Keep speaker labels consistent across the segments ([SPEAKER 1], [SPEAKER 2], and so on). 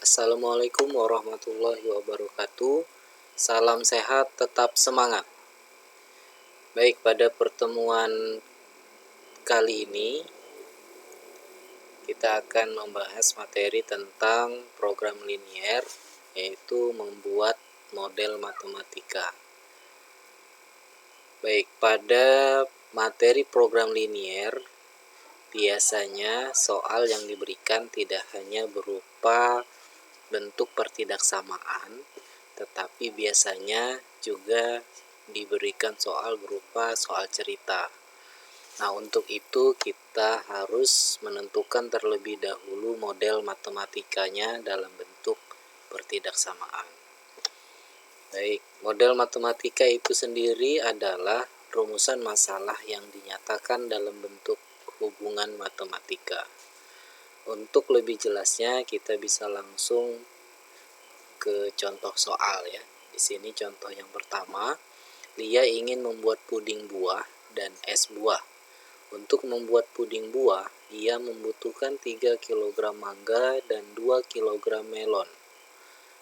[SPEAKER 1] Assalamualaikum warahmatullahi wabarakatuh. Salam sehat, tetap semangat. Baik, pada pertemuan kali ini kita akan membahas materi tentang program linier, yaitu membuat model matematika. Baik, pada materi program linier biasanya soal yang diberikan tidak hanya berupa bentuk pertidaksamaan, tetapi biasanya juga diberikan soal berupa soal cerita. Nah, untuk itu kita harus menentukan terlebih dahulu model matematikanya dalam bentuk pertidaksamaan. Baik, model matematika itu sendiri adalah rumusan masalah yang dinyatakan dalam bentuk hubungan matematika. Untuk lebih jelasnya kita bisa langsung ke contoh soal ya. Di sini contoh yang pertama, Lia ingin membuat puding buah dan es buah. Untuk membuat puding buah, ia membutuhkan 3 kg mangga dan 2 kg melon.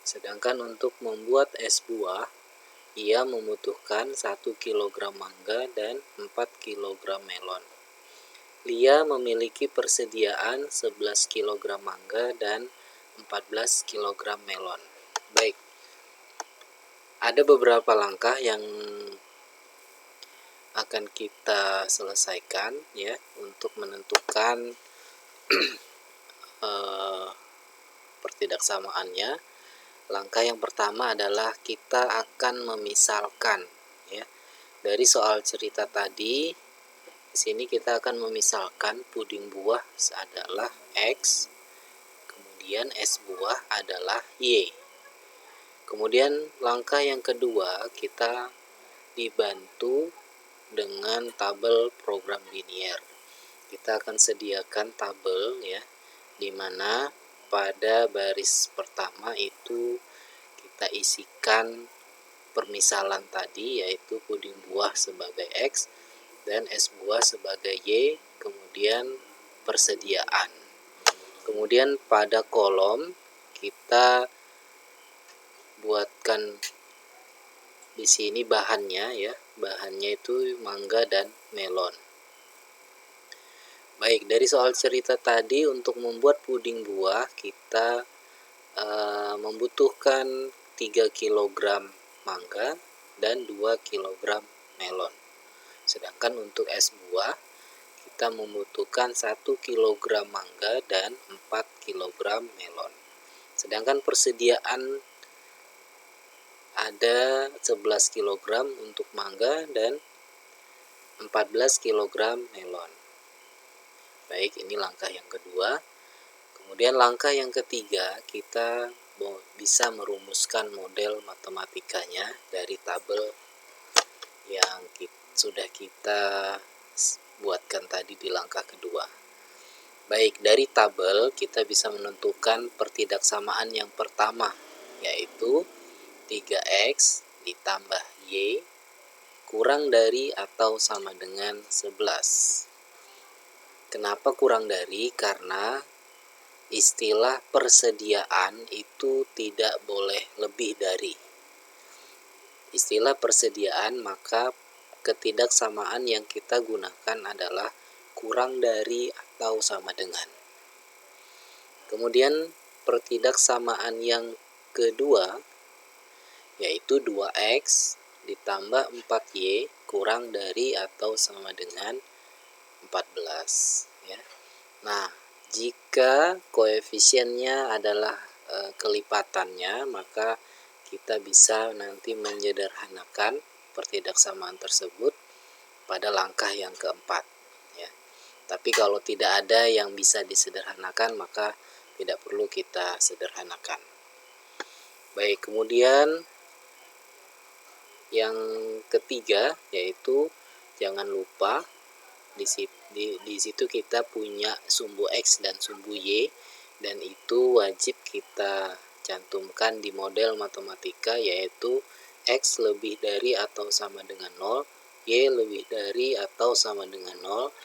[SPEAKER 1] Sedangkan untuk membuat es buah, ia membutuhkan 1 kg mangga dan 4 kg melon. Lia memiliki persediaan 11 kg mangga dan 14 kg melon. Baik, ada beberapa langkah yang akan kita selesaikan ya untuk menentukan pertidaksamaannya. Langkah yang pertama adalah kita akan memisalkan ya. Dari soal cerita tadi, di sini kita akan memisalkan puding buah adalah X, kemudian es buah adalah Y. Kemudian langkah yang kedua, kita dibantu dengan tabel program linier. Kita akan sediakan tabel ya, di mana pada baris pertama itu kita isikan permisalan tadi, yaitu puding buah sebagai X dan es buah sebagai Y, kemudian persediaan. Kemudian pada kolom kita buatkan di sini bahannya ya. Bahannya itu mangga dan melon. Baik, dari soal cerita tadi untuk membuat puding buah kita membutuhkan 3 kg mangga dan 2 kg melon. Sedangkan untuk es buah kita membutuhkan 1 kg mangga dan 4 kg melon. Sedangkan persediaan ada 11 kg untuk mangga dan 14 kg melon. Baik, ini langkah yang kedua. Kemudian langkah yang ketiga, kita bisa merumuskan model matematikanya dari tabel yang sudah kita buatkan tadi di langkah kedua. Baik, dari tabel kita bisa menentukan pertidaksamaan yang pertama, yaitu 3X ditambah Y kurang dari atau sama dengan 11. Kenapa kurang dari? Karena istilah persediaan itu tidak boleh lebih dari. Istilah persediaan, maka ketidaksamaan yang kita gunakan adalah kurang dari atau sama dengan. Kemudian pertidaksamaan yang kedua yaitu 2X ditambah 4Y kurang dari atau sama dengan 14 ya. Nah, jika koefisiennya adalah kelipatannya, maka kita bisa nanti menyederhanakan pertidaksamaan tersebut pada langkah yang keempat ya. Tapi kalau tidak ada yang bisa disederhanakan, maka tidak perlu kita sederhanakan. Baik, kemudian yang ketiga yaitu jangan lupa di situ kita punya sumbu X dan sumbu Y, dan itu wajib kita cantumkan di model matematika, yaitu X lebih dari atau sama dengan 0, Y lebih dari atau sama dengan 0,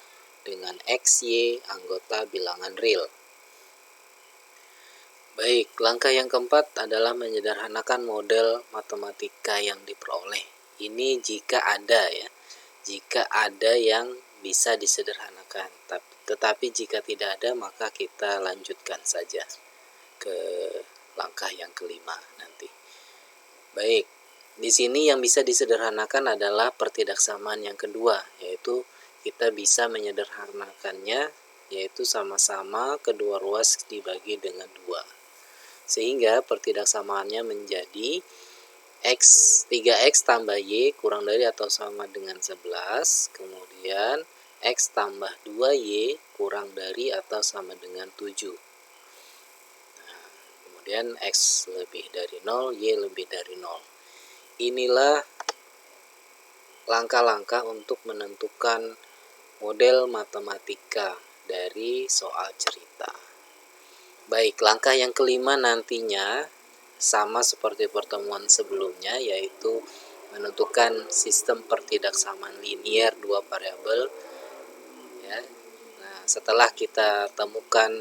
[SPEAKER 1] dengan X, Y anggota bilangan real. Baik, langkah yang keempat adalah menyederhanakan model matematika yang diperoleh. Ini jika ada ya, jika ada yang bisa disederhanakan. Tetapi jika tidak ada, maka kita lanjutkan saja ke langkah yang kelima nanti. Baik, di sini yang bisa disederhanakan adalah pertidaksamaan yang kedua, yaitu kita bisa menyederhanakannya, yaitu sama-sama kedua ruas dibagi dengan 2. Sehingga pertidaksamaannya menjadi 3x tambah y kurang dari atau sama dengan 11, kemudian x tambah 2y kurang dari atau sama dengan 7. Nah, kemudian x lebih dari 0, y lebih dari 0. Inilah langkah-langkah untuk menentukan model matematika dari soal cerita. Baik, langkah yang kelima nantinya sama seperti pertemuan sebelumnya, yaitu menentukan sistem pertidaksamaan linier 2 variabel ya. Nah, setelah kita temukan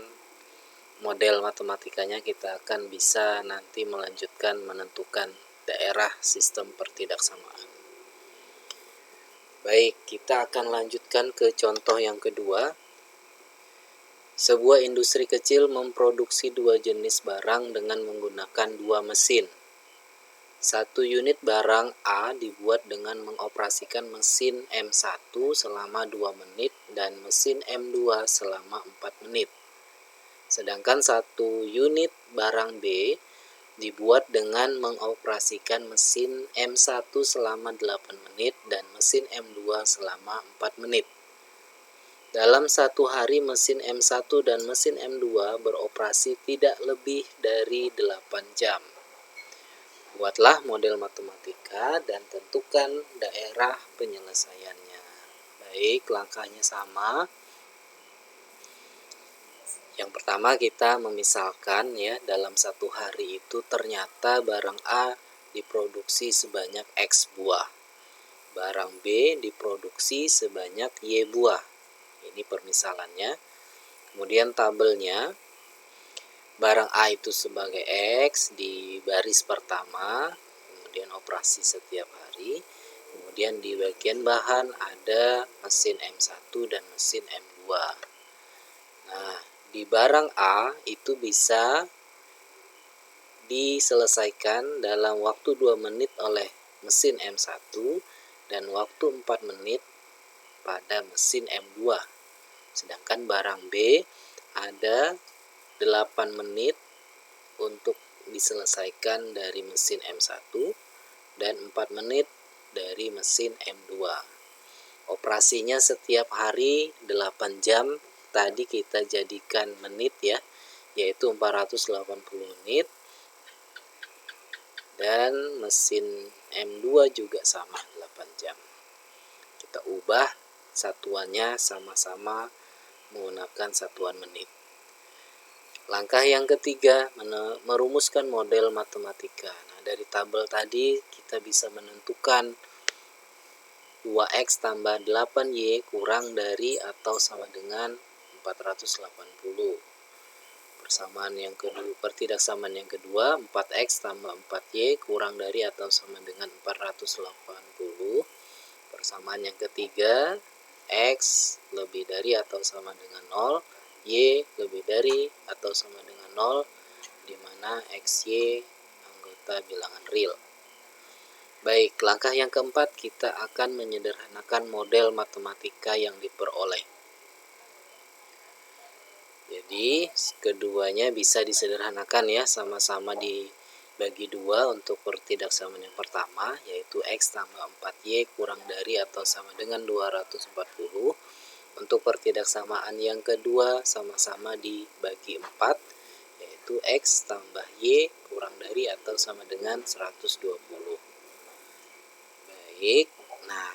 [SPEAKER 1] model matematikanya, kita akan bisa nanti melanjutkan menentukan daerah sistem pertidaksamaan. Baik, kita akan lanjutkan ke contoh yang kedua. Sebuah industri kecil memproduksi 2 jenis barang dengan menggunakan 2 mesin. 1 unit barang A dibuat dengan mengoperasikan mesin M1 selama 2 menit dan mesin M2 selama 4 menit. Sedangkan 1 unit barang B dibuat dengan mengoperasikan mesin M1 selama 8 menit dan mesin M2 selama 4 menit. Dalam satu hari mesin M1 dan mesin M2 beroperasi tidak lebih dari 8 jam. Buatlah model matematika dan tentukan daerah penyelesaiannya. Baik, langkahnya sama. Yang pertama kita memisalkan ya, dalam satu hari itu ternyata barang A diproduksi sebanyak X buah. Barang B diproduksi sebanyak Y buah. Ini permisalannya. Kemudian tabelnya, barang A itu sebagai X di baris pertama, kemudian operasi setiap hari. Kemudian di bagian bahan ada mesin M1 dan mesin M2. Nah, di barang A itu bisa diselesaikan dalam waktu 2 menit oleh mesin M1 dan waktu 4 menit pada mesin M2. Sedangkan barang B ada 8 menit untuk diselesaikan dari mesin M1 dan 4 menit dari mesin M2. Operasinya setiap hari 8 jam, tadi kita jadikan menit ya, yaitu 480 menit. Dan mesin M2 juga sama 8 jam. Kita ubah satuannya sama-sama menggunakan satuan menit. Langkah yang ketiga, merumuskan model matematika. Nah, dari tabel tadi kita bisa menentukan 2x tambah 8y kurang dari atau sama dengan 480. Persamaan yang kedua, pertidaksamaan yang kedua, 4x tambah 4y kurang dari atau sama dengan 480. Persamaan yang ketiga, x lebih dari atau sama dengan 0, y lebih dari atau sama dengan 0, di mana xy anggota bilangan real. Baik, langkah yang keempat kita akan menyederhanakan model matematika yang diperoleh. Jadi, keduanya bisa disederhanakan ya, sama-sama dibagi 2 untuk pertidaksamaan yang pertama, yaitu x tambah 4y kurang dari atau sama dengan 240. Untuk pertidaksamaan yang kedua, sama-sama dibagi 4, yaitu x tambah y kurang dari atau sama dengan 120. Baik, nah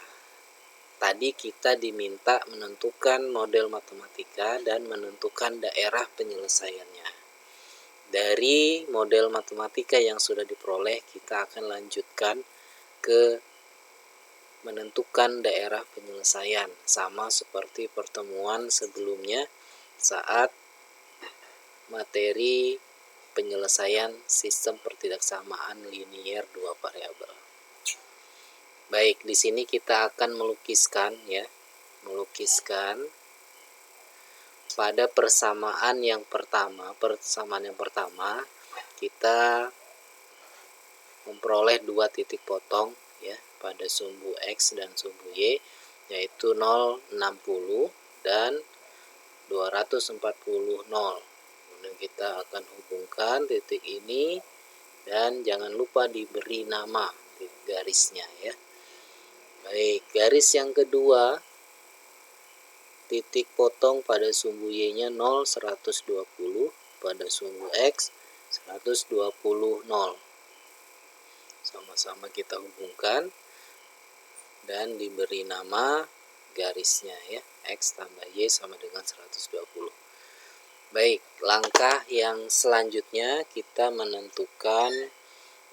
[SPEAKER 1] tadi kita diminta menentukan model matematika dan menentukan daerah penyelesaiannya. Dari model matematika yang sudah diperoleh, kita akan lanjutkan ke menentukan daerah penyelesaian, sama seperti pertemuan sebelumnya saat materi penyelesaian sistem pertidaksamaan linier dua variabel. Baik, di sini kita akan melukiskan pada persamaan yang pertama. Kita memperoleh dua titik potong ya pada sumbu X dan sumbu Y, yaitu 0, 60 dan 240, 0. Kemudian kita akan hubungkan titik ini dan jangan lupa diberi nama garisnya ya. Baik, garis yang kedua, titik potong pada sumbu Y-nya 0, 120, pada sumbu X 120, 0. Sama-sama kita hubungkan dan diberi nama garisnya ya, X tambah Y sama dengan 120. Baik, langkah yang selanjutnya kita menentukan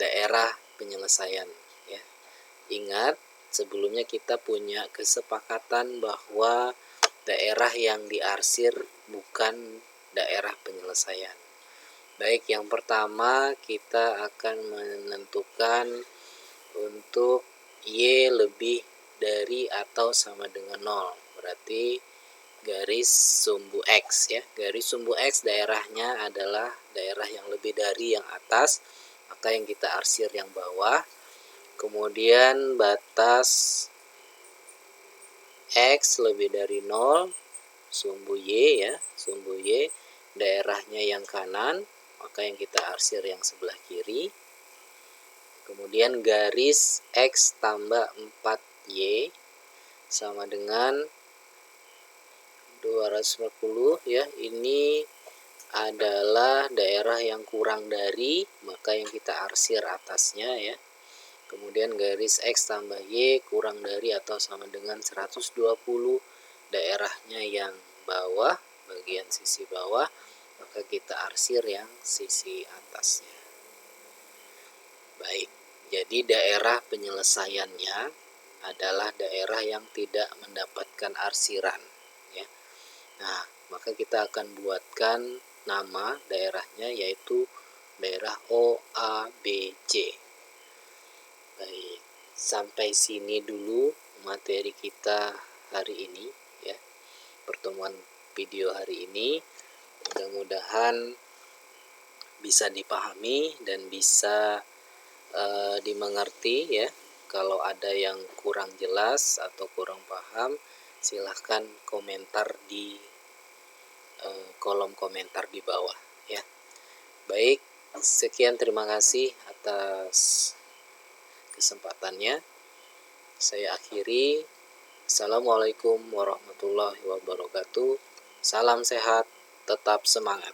[SPEAKER 1] daerah penyelesaian ya. Ingat, sebelumnya kita punya kesepakatan bahwa daerah yang diarsir bukan daerah penyelesaian. Baik, yang pertama kita akan menentukan untuk Y lebih dari atau sama dengan 0. Berarti garis sumbu X ya. Garis sumbu X daerahnya adalah daerah yang lebih dari yang atas, maka yang kita arsir yang bawah. Kemudian batas X lebih dari 0, sumbu Y ya, sumbu Y daerahnya yang kanan, maka yang kita arsir yang sebelah kiri. Kemudian garis X tambah 4Y sama dengan 240 ya. Ini adalah daerah yang kurang dari, maka yang kita arsir atasnya ya. Kemudian garis X tambah Y kurang dari atau sama dengan 120, daerahnya yang bawah, bagian sisi bawah, maka kita arsir yang sisi atasnya. Baik, jadi daerah penyelesaiannya adalah daerah yang tidak mendapatkan arsiran ya. Nah, maka kita akan buatkan nama daerahnya, yaitu daerah OABC. Baik, sampai sini dulu materi kita hari ini ya, pertemuan video hari ini. Mudah-mudahan bisa dipahami dan bisa dimengerti ya. Kalau ada yang kurang jelas atau kurang paham, silahkan komentar di kolom komentar di bawah ya. Baik, sekian, terima kasih atas kesempatannya. Saya akhiri. Assalamualaikum warahmatullahi wabarakatuh. Salam sehat, tetap semangat.